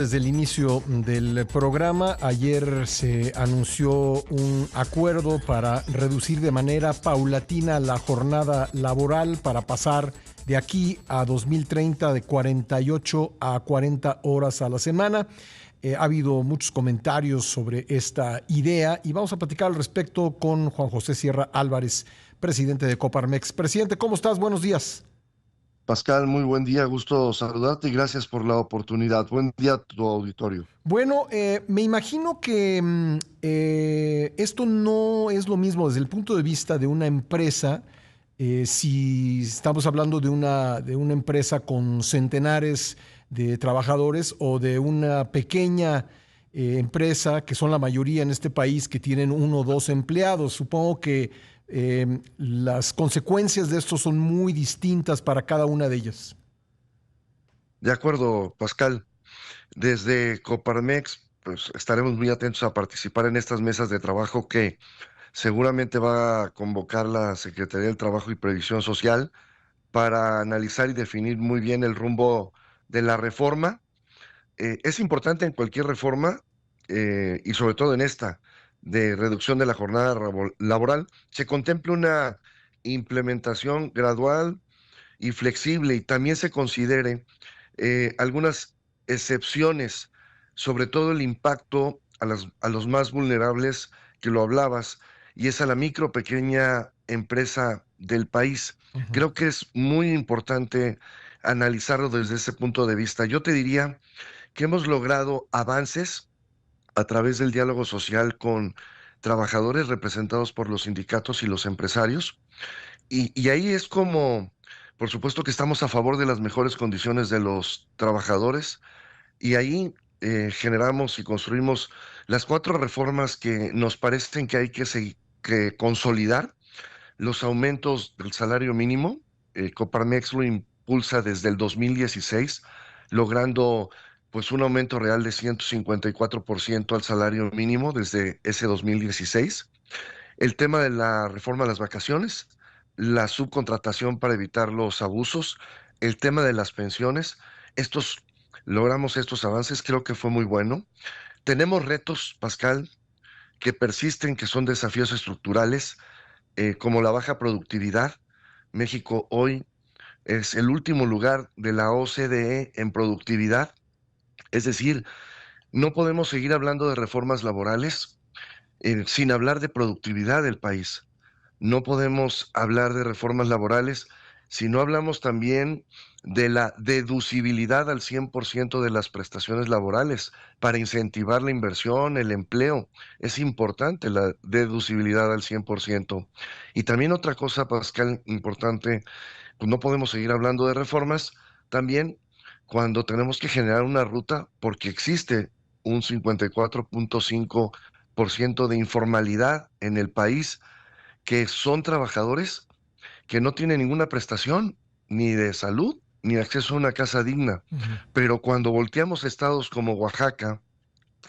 Desde el inicio del programa, ayer se anunció un acuerdo para reducir de manera paulatina la jornada laboral para pasar de aquí a 2030 de 48 a 40 horas a la semana. Ha habido muchos comentarios sobre esta idea y vamos a platicar al respecto con Juan José Sierra Álvarez, presidente de Coparmex. Presidente, ¿cómo estás? Buenos días. Pascal, muy buen día, gusto saludarte y gracias por la oportunidad. Buen día a tu auditorio. Bueno, me imagino que esto no es lo mismo desde el punto de vista de una empresa, si estamos hablando de una empresa con centenares de trabajadores o de una pequeña empresa, que son la mayoría en este país, que tienen uno o dos empleados. Supongo que las consecuencias de esto son muy distintas para cada una de ellas. De acuerdo, Pascal. Desde Coparmex, pues estaremos muy atentos a participar en estas mesas de trabajo que seguramente va a convocar la Secretaría del Trabajo y Previsión Social para analizar y definir muy bien el rumbo de la reforma. Es importante en cualquier reforma y sobre todo en esta de reducción de la jornada laboral, se contemple una implementación gradual y flexible y también se considere algunas excepciones, sobre todo el impacto a los más vulnerables, que lo hablabas, y es a la micro, pequeña empresa del país. Ujú. Creo que es muy importante analizarlo desde ese punto de vista. Yo te diría que hemos logrado avances a través del diálogo social con trabajadores representados por los sindicatos y los empresarios y ahí es como, por supuesto que estamos a favor de las mejores condiciones de los trabajadores y ahí generamos y construimos las cuatro reformas que nos parecen que hay que consolidar. Los aumentos del salario mínimo, Coparmex lo impulsa desde el 2016, logrando pues un aumento real de 154% al salario mínimo desde ese 2016. El tema de la reforma de las vacaciones, la subcontratación para evitar los abusos, el tema de las pensiones, estos, logramos estos avances, creo que fue muy bueno. Tenemos retos, Pascal, que persisten, que son desafíos estructurales, como la baja productividad. México hoy es el último lugar de la OCDE en productividad, es decir, no podemos seguir hablando de reformas laborales sin hablar de productividad del país. No podemos hablar de reformas laborales si no hablamos también de la deducibilidad al 100% de las prestaciones laborales para incentivar la inversión, el empleo. Es importante la deducibilidad al 100%. Y también otra cosa, Pascal, importante, pues no podemos seguir hablando de reformas también cuando tenemos que generar una ruta porque existe un 54.5% de informalidad en el país, que son trabajadores que no tienen ninguna prestación, ni de salud, ni de acceso a una casa digna. Ujú. Pero cuando volteamos a estados como Oaxaca,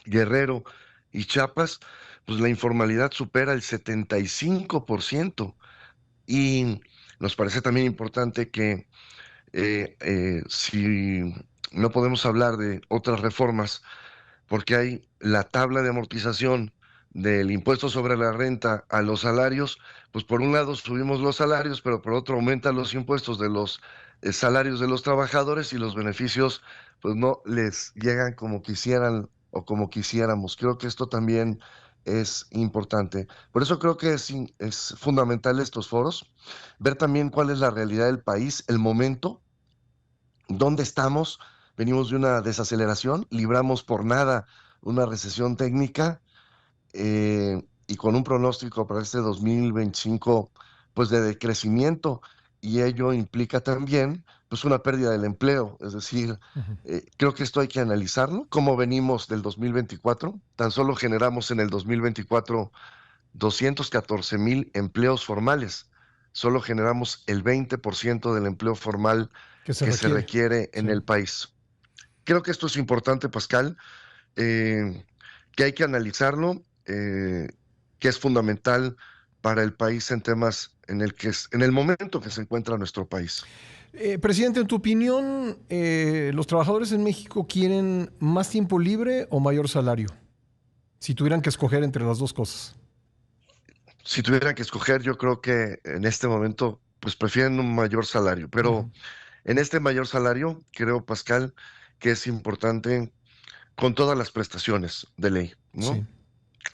Guerrero y Chiapas, pues la informalidad supera el 75%. Y nos parece también importante que si no podemos hablar de otras reformas, porque hay la tabla de amortización del impuesto sobre la renta a los salarios, pues por un lado subimos los salarios, pero por otro aumentan los impuestos de los salarios de los trabajadores y los beneficios pues no les llegan como quisieran o como quisiéramos. Creo que esto también es importante. Por eso creo que es fundamental estos foros, ver también cuál es la realidad del país, el momento, dónde estamos. Venimos de una desaceleración, libramos por nada una recesión técnica y con un pronóstico para este 2025 pues de decrecimiento, y ello implica también pues una pérdida del empleo. Es decir, Ujú. creo que esto hay que analizarlo. ¿Cómo venimos del 2024? Tan solo generamos en el 2024 214,000 empleos formales. Solo generamos el 20% del empleo formal Que se que se requiere. requiere Sí. en el país. Creo que esto es importante, Pascal, eh, que hay que analizarlo, que es fundamental para el país en temas en el momento que se encuentra nuestro país. Presidente, en tu opinión, ¿los trabajadores en México quieren más tiempo libre o mayor salario? Si tuvieran que escoger entre las dos cosas. Si tuvieran que escoger, yo creo que en este momento, pues prefieren un mayor salario, pero Ujú. en este mayor salario, creo, Pascal, que es importante con todas las prestaciones de ley, Sí. ¿no?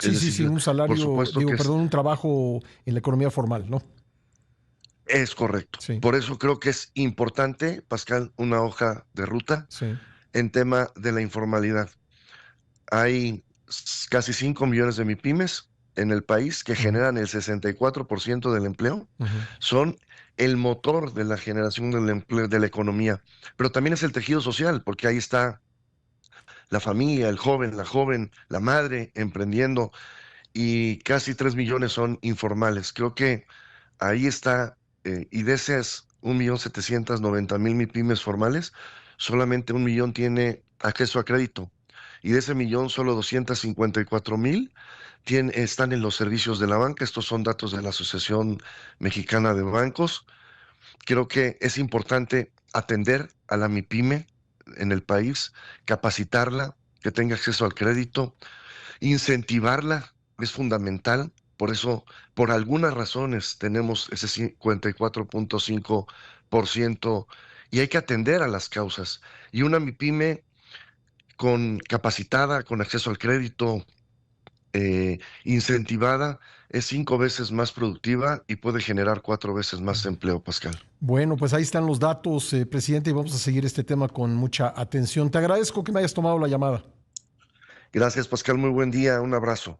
Es Sí, decir, un por salario, supuesto digo, que es, perdón, un trabajo en la economía formal, ¿no? es correcto. Sí, Por eso creo que es importante, Pascal, una hoja de ruta sí. en tema de la informalidad. Hay casi 5 millones de MIPYMES en el país que Ujú, generan el 64% del empleo. ujú. Son el motor de la generación del empleo, de la economía, pero también es el tejido social, porque ahí está la familia, el joven, la joven, la madre emprendiendo y casi 3 millones son informales. Creo que ahí está, y de esas 1.790.000 MIPYMES formales, solamente 1 millón tiene acceso a crédito. Y de ese millón, solo 254.000 están en los servicios de la banca. Estos son datos de la Asociación Mexicana de Bancos. Creo que es importante atender a la MIPYME en el país, capacitarla, que tenga acceso al crédito, incentivarla es fundamental. Por eso, por algunas razones, tenemos ese 54.5% y hay que atender a las causas. Y una MIPYME con capacitada, con acceso al crédito, incentivada, es 5 veces más productiva y puede generar 4 veces más empleo, Pascal. Bueno, pues ahí están los datos, presidente, y vamos a seguir este tema con mucha atención. Te agradezco que me hayas tomado la llamada. Gracias, Pascal. Muy buen día. Un abrazo.